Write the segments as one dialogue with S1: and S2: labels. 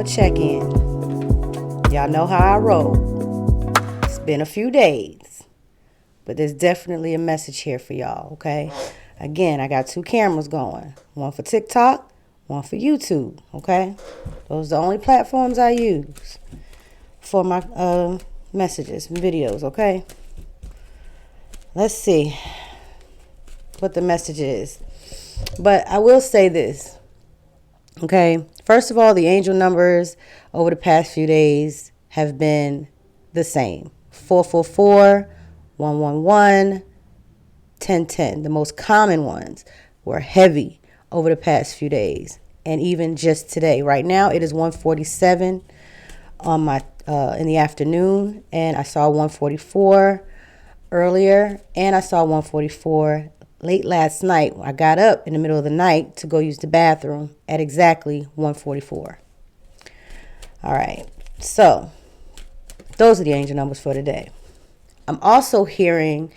S1: a check-in. Y'all know how I roll. It's been a few days, but there's definitely a message here for y'all, okay? Again, I got 2 cameras going. One for TikTok, one for YouTube, okay? Those are the only platforms I use for my messages and videos, okay? Let's see what the message is. But I will say this, okay? First of all, the angel numbers over the past few days have been the same. 444, 111, 1010. The most common ones were heavy over the past few days. And even just today. Right now, it is 147 on my in the afternoon. And I saw 144 earlier. And I saw 144 late last night. I got up in the middle of the night to go use the bathroom at exactly 144. All right. So those are the angel numbers for today. I'm also hearing,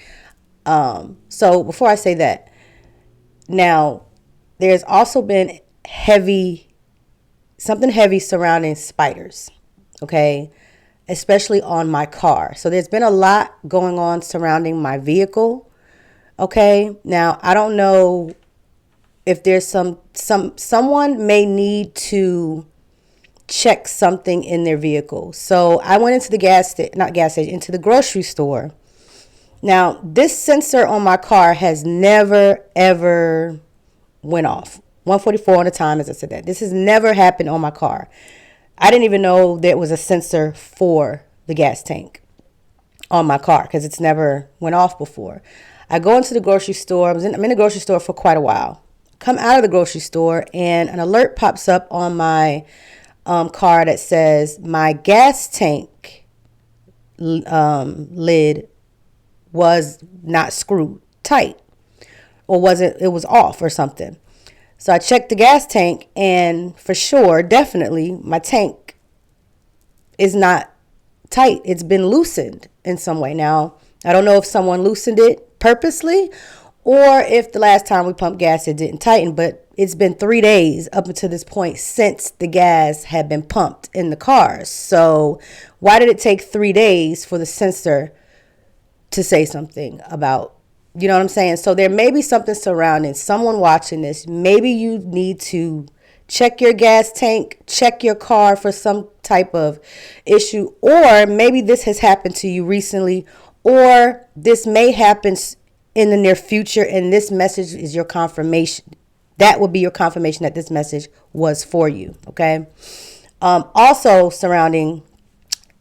S1: so before I say that, now there's also been something heavy surrounding spiders, okay, especially on my car. So there's been a lot going on surrounding my vehicle. Okay, now I don't know if there's someone may need to check something in their vehicle. So I went into the into the grocery store. Now this sensor on my car has never ever went off. 144 on the time, as I said that. This has never happened on my car. I didn't even know there was a sensor for the gas tank on my car because it's never went off before. I go into the grocery store. I'm in the grocery store for quite a while. Come out of the grocery store and an alert pops up on my car that says my gas tank lid was not screwed tight, or it was off or something. So I checked the gas tank, and for sure, definitely, my tank is not tight. It's been loosened in some way. Now, I don't know if someone loosened it purposely or if the last time we pumped gas it didn't tighten, but it's been 3 days up until this point since the gas had been pumped in the cars. So why did it take 3 days for the sensor to say something about, you know what I'm saying? So there may be something surrounding someone watching this. Maybe you need to check your gas tank, check your car for some type of issue, or maybe this has happened to you recently, or this may happen in the near future, and this message is your confirmation. That would be your confirmation that this message was for you, okay? Also surrounding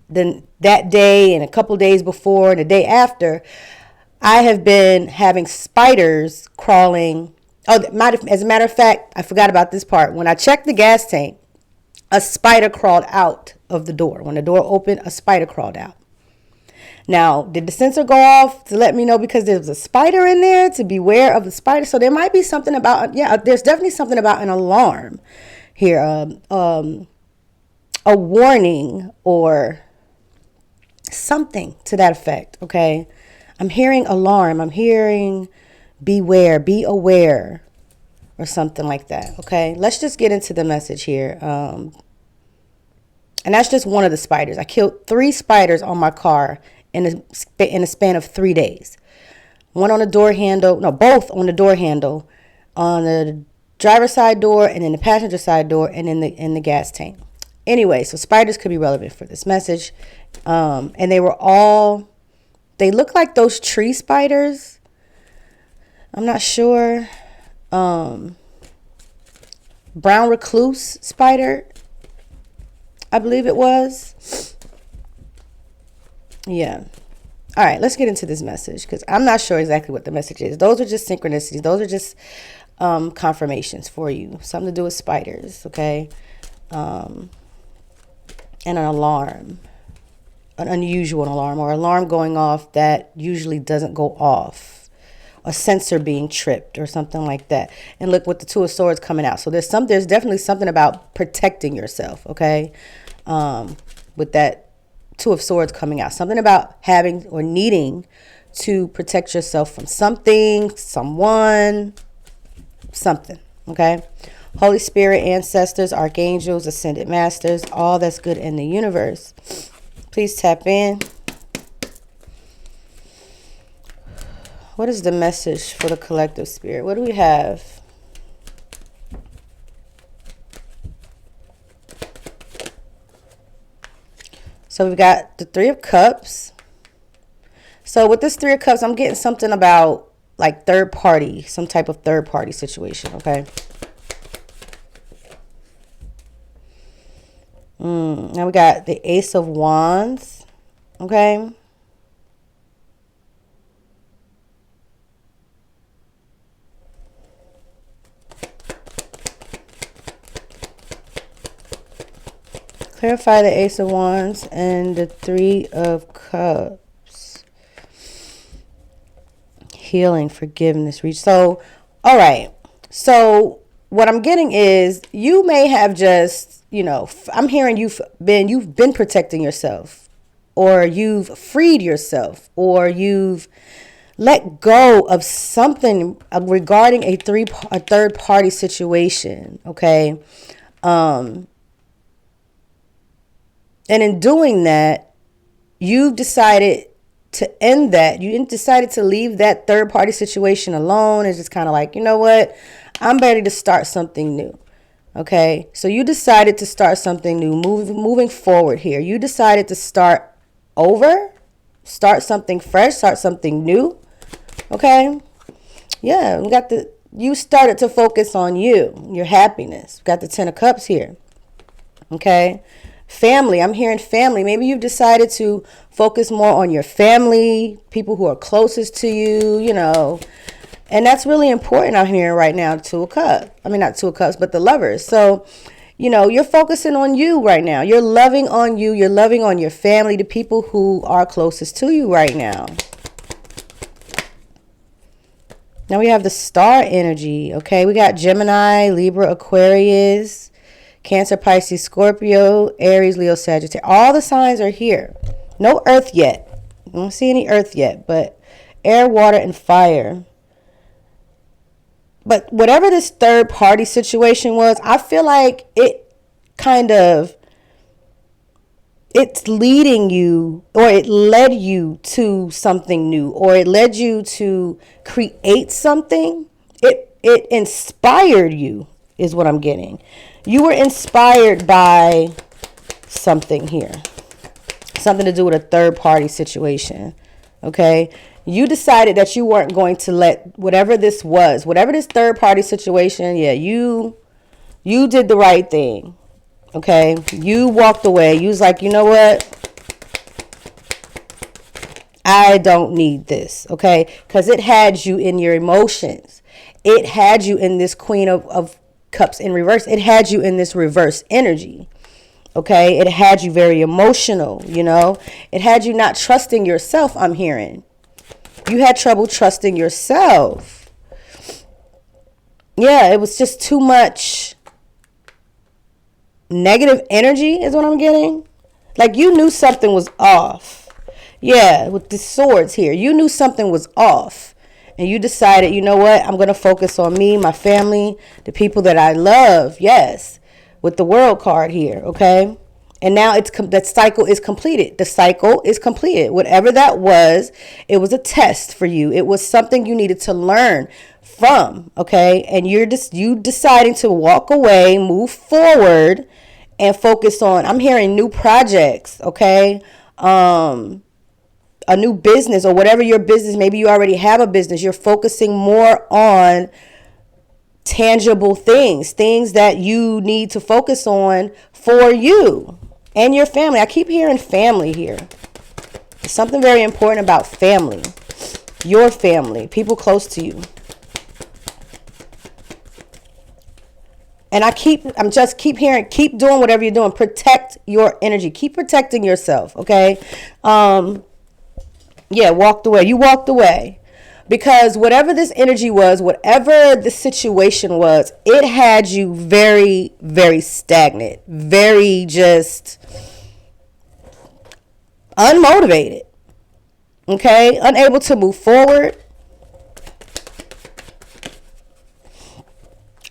S1: that day and a couple days before and the day after, I have been having spiders crawling. Oh, as a matter of fact, I forgot about this part. When I checked the gas tank, a spider crawled out of the door. When the door opened, a spider crawled out. Now, did the sensor go off to let me know because there was a spider in there, to beware of the spider? So there might be something about, there's definitely something about an alarm here, a warning or something to that effect, okay? I'm hearing alarm. I'm hearing beware, be aware, or something like that, okay? Let's just get into the message here. And that's just one of the spiders. I killed 3 spiders on my car in a span of 3 days. One on the door handle, no, both on the door handle, on the driver's side door and in the passenger side door and in the gas tank. Anyway, so spiders could be relevant for this message. And they look like those tree spiders. I'm not sure. Brown recluse spider, I believe it was. Yeah. All right, let's get into this message because I'm not sure exactly what the message is. Those are just synchronicities. Those are just confirmations for you. Something to do with spiders, okay? And an alarm, an unusual alarm, or alarm going off that usually doesn't go off. A sensor being tripped or something like that. And look, with the 2 of Swords coming out. So there's definitely something about protecting yourself, okay? With that 2 of Swords coming out. Something about having or needing to protect yourself from something, someone, something, okay? Holy Spirit, ancestors, archangels, ascended masters, all that's good in the universe. Please tap in. What is the message for the collective spirit? What do we have? So we've got the Three of Cups. So with this Three of Cups, I'm getting something about like third party, some type of third party situation, okay? Now we got the Ace of Wands, okay? Clarify the Ace of Wands and the Three of Cups. Healing, forgiveness, reach. So, all right. So what I'm getting is you may have just, I'm hearing you've been protecting yourself, or you've freed yourself, or you've let go of something regarding a third party situation. Okay. And in doing that, you've decided to end that. You decided to leave that third party situation alone. It's just kind of like, you know what? I'm ready to start something new. Okay. So you decided to start something new, moving forward here. You decided to start over, start something fresh, start something new. Okay. Yeah. You started to focus on you, your happiness. Got the Ten of Cups here. Okay. Family, I'm hearing family. Maybe you've decided to focus more on your family, people who are closest to you, and that's really important. I'm hearing right now, Two of Cups. I mean, not Two of Cups, but the Lovers. So, you're focusing on you right now. You're loving on you. You're loving on your family, the people who are closest to you right now. Now we have the star energy. Okay, we got Gemini, Libra, Aquarius, Cancer, Pisces, Scorpio, Aries, Leo, Sagittarius. All the signs are here. No earth yet. I don't see any earth yet, but air, water, and fire. But whatever this third party situation was, I feel like it's leading you, or it led you to something new, or it led you to create something. It inspired you, is what I'm getting. You were inspired by something here. Something to do with a third party situation. Okay. You decided that you weren't going to let whatever this third party situation. Yeah. You did the right thing. Okay. You walked away. You was like, you know what? I don't need this. Okay. Because it had you in your emotions. It had you in this Queen of Cups in reverse. It had you in this reverse energy. Okay. It had you very emotional, It had you not trusting yourself, I'm hearing. You had trouble trusting yourself. Yeah, it was just too much negative energy is what I'm getting. Like you knew something was off. Yeah, with the swords here. You knew something was off. And you decided, you know what? I'm going to focus on me, my family, the people that I love. Yes. With the World card here. Okay. And now that cycle is completed. The cycle is completed. Whatever that was, it was a test for you. It was something you needed to learn from. Okay. And you deciding to walk away, move forward, and focus on, I'm hearing new projects. Okay. A new business, or whatever your business, maybe you already have a business. You're focusing more on tangible things that you need to focus on for you and your family. I keep hearing family here. There's something very important about family, your family, people close to you. And I'm just keep hearing, keep doing whatever you're doing. Protect your energy. Keep protecting yourself. Okay. Yeah, walked away. You walked away because whatever this energy was, whatever the situation was, it had you very, very stagnant, very just unmotivated. Okay, unable to move forward.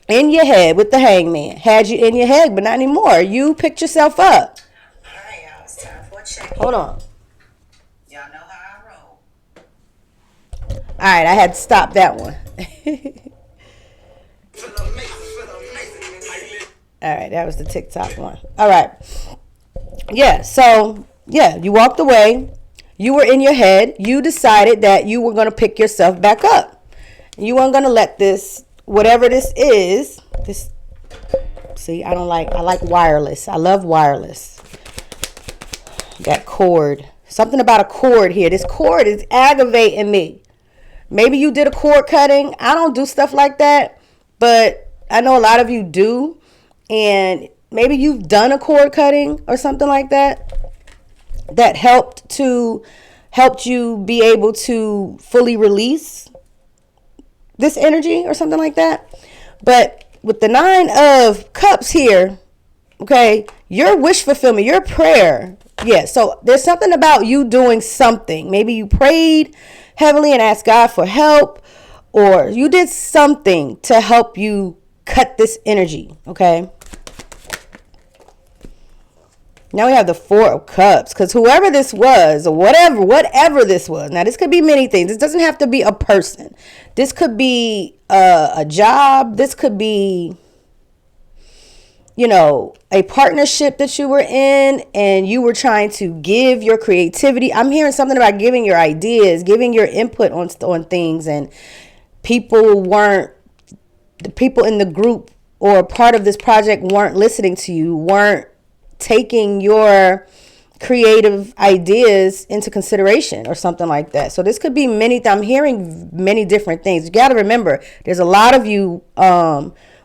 S1: in your head with the hangman. Had you in your head, but not anymore. You picked yourself up.
S2: All right, y'all. It's time for a check.
S1: Hold on.
S2: Y'all know how I roll.
S1: All right, I had to stop that one. All right, that was the TikTok one. All right. Yeah, so, yeah, you walked away. You were in your head. You decided that you were going to pick yourself back up. You weren't going to let this, whatever this is, this, see, I like wireless. I love wireless. That cord. Something about a cord here. This cord is aggravating me. Maybe you did a cord cutting. I don't do stuff like that, but I know a lot of you do. And maybe you've done a cord cutting or something like that helped you be able to fully release this energy or something like that. But with the 9 of Cups here, okay, your wish fulfillment, your prayer. Yeah, so there's something about you doing something. Maybe you prayed heavily and asked God for help, or you did something to help you cut this energy, okay? Now we have the 4 of Cups, because whoever this was, or whatever this was, now this could be many things. This doesn't have to be a person. This could be a job. This could be, a partnership that you were in and you were trying to give your creativity. I'm hearing something about giving your ideas, giving your input on things, and the people in the group or part of this project weren't listening to you, weren't taking your creative ideas into consideration or something like that. So this could be I'm hearing many different things. You got to remember, there's a lot of you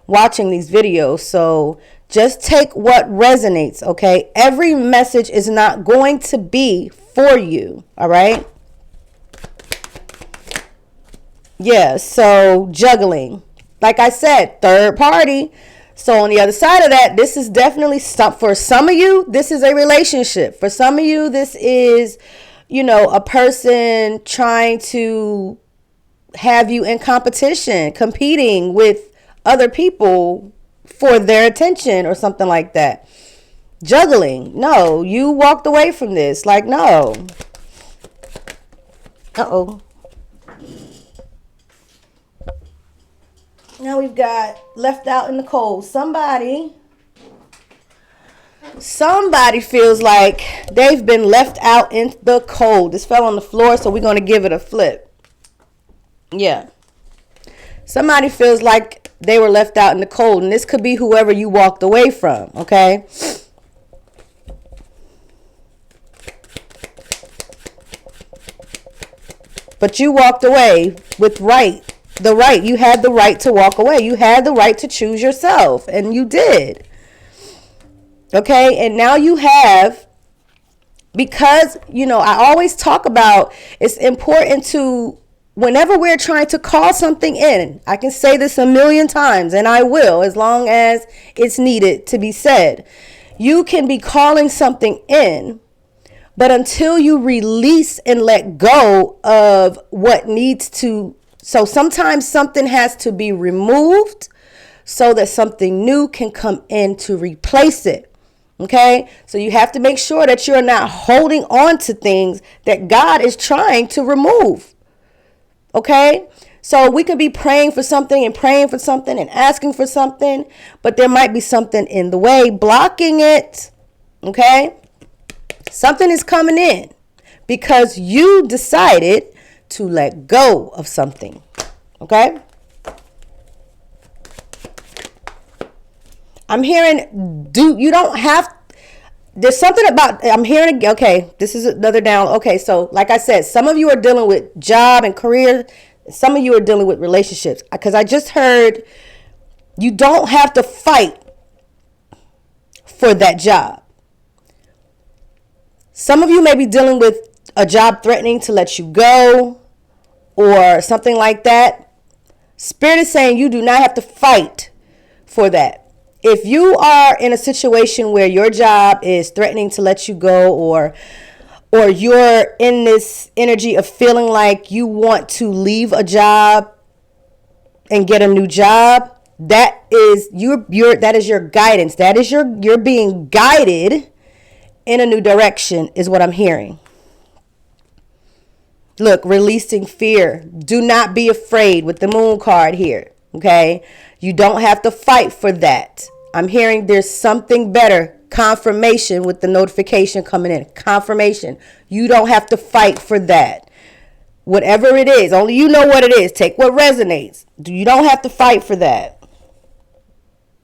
S1: watching these videos. So just take what resonates, okay? Every message is not going to be for you, all right? Yeah, so juggling. Like I said, third party. So on the other side of that, this is definitely for some of you, this is a relationship. For some of you, this is, a person trying to have you in competition, competing with other people for their attention or something like that. Juggling. No, you walked away from this. Like, no. Uh-oh. Now we've got left out in the cold. Somebody feels like they've been left out in the cold. This fell on the floor, so we're going to give it a flip. Yeah. Somebody feels like they were left out in the cold, and this could be whoever you walked away from, okay? But you walked away with the right. You had the right to walk away. You had the right to choose yourself, and you did. Okay, and now you have, because, I always talk about it's important to, whenever we're trying to call something in, I can say this a million times, and I will, as long as it's needed to be said. You can be calling something in, but until you release and let go of what needs to, so sometimes something has to be removed so that something new can come in to replace it. Okay, so you have to make sure that you're not holding on to things that God is trying to remove. Okay, so we could be praying for something and asking for something, but there might be something in the way blocking it. Okay, something is coming in because you decided to let go of something. Okay, I'm hearing, you don't have, there's something about, I'm hearing, okay, this is another down. Okay, so like I said, some of you are dealing with job and career. Some of you are dealing with relationships. Because I just heard you don't have to fight for that job. Some of you may be dealing with a job threatening to let you go or something like that. Spirit is saying you do not have to fight for that. If you are in a situation where your job is threatening to let you go, or you're in this energy of feeling like you want to leave a job and get a new job, that is that is your guidance. That is you're being guided in a new direction is what I'm hearing. Look, releasing fear. Do not be afraid with the moon card here. Okay. You don't have to fight for that. I'm hearing there's something better. Confirmation with the notification coming in. Confirmation. You don't have to fight for that. Whatever it is, only you know what it is. Take what resonates. You don't have to fight for that.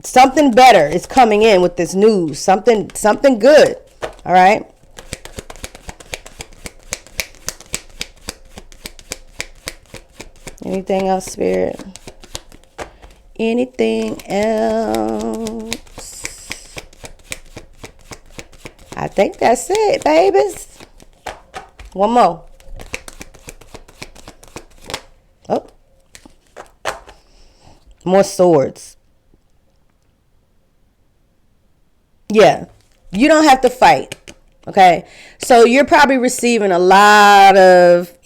S1: Something better is coming in with this news. Something good. All right. Anything else, Spirit? Anything else? I think that's it, babies. One more. Oh. More swords. Yeah. You don't have to fight. Okay. So you're probably receiving a lot of,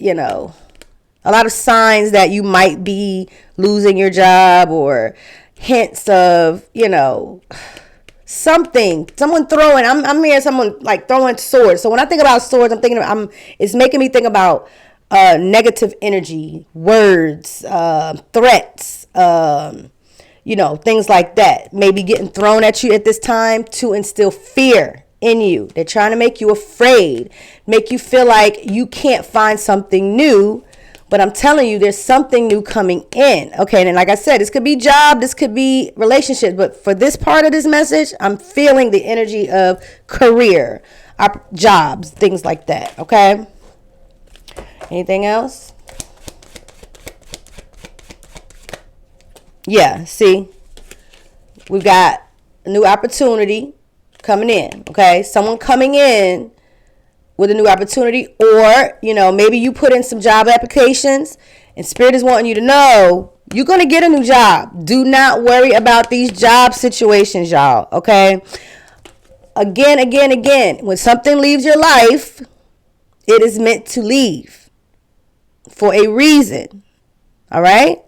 S1: a lot of signs that you might be losing your job, or hints of, someone throwing, I'm hearing someone like throwing swords. So when I think about swords, it's making me think about negative energy, words, threats, things like that, maybe getting thrown at you at this time to instill fear in you. They're trying to make you afraid, make you feel like you can't find something new. But I'm telling you, there's something new coming in. Okay, and like I said, this could be job, this could be relationships. But for this part of this message, I'm feeling the energy of career, jobs, things like that. Okay? Anything else? Yeah, see? We've got a new opportunity coming in. Okay? Someone coming in with a new opportunity, or maybe you put in some job applications and Spirit is wanting you to know you're going to get a new job. Do not worry about these job situations, y'all. Okay, again, when something leaves your life, it is meant to leave for a reason. All right,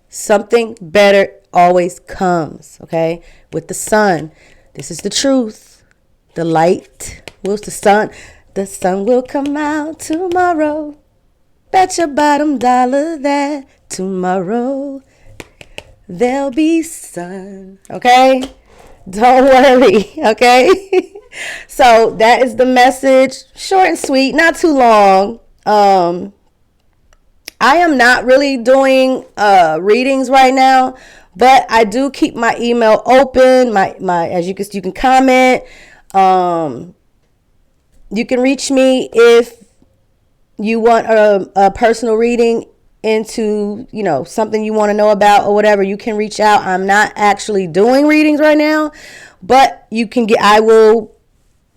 S1: something better always comes. Okay, with the sun, this is the truth. The light was the sun. The sun will come out tomorrow. Bet your bottom dollar that tomorrow there'll be sun. Okay? Don't worry. Okay? So that is the message. Short and sweet. Not too long. I am not really doing readings right now, but I do keep my email open. My as you can comment. You can reach me if you want a personal reading into, something you want to know about or whatever. You can reach out. I'm not actually doing readings right now, but I will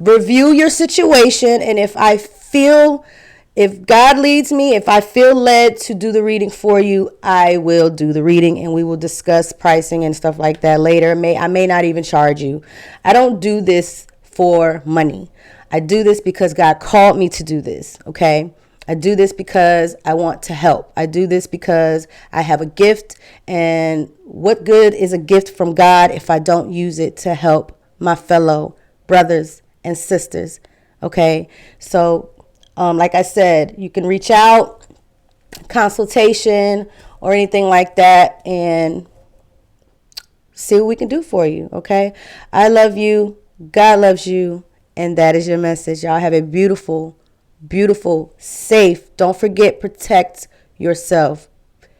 S1: review your situation. And if God leads me, if I feel led to do the reading for you, I will do the reading, and we will discuss pricing and stuff like that later. I may not even charge you. I don't do this for money. I do this because God called me to do this, okay? I do this because I want to help. I do this because I have a gift, and what good is a gift from God if I don't use it to help my fellow brothers and sisters, okay? So, like I said, you can reach out, consultation, or anything like that, and see what we can do for you, okay? I love you. God loves you. And that is your message. Y'all have a beautiful, beautiful, safe. Don't forget, protect yourself.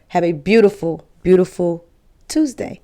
S1: Have a beautiful, beautiful Tuesday.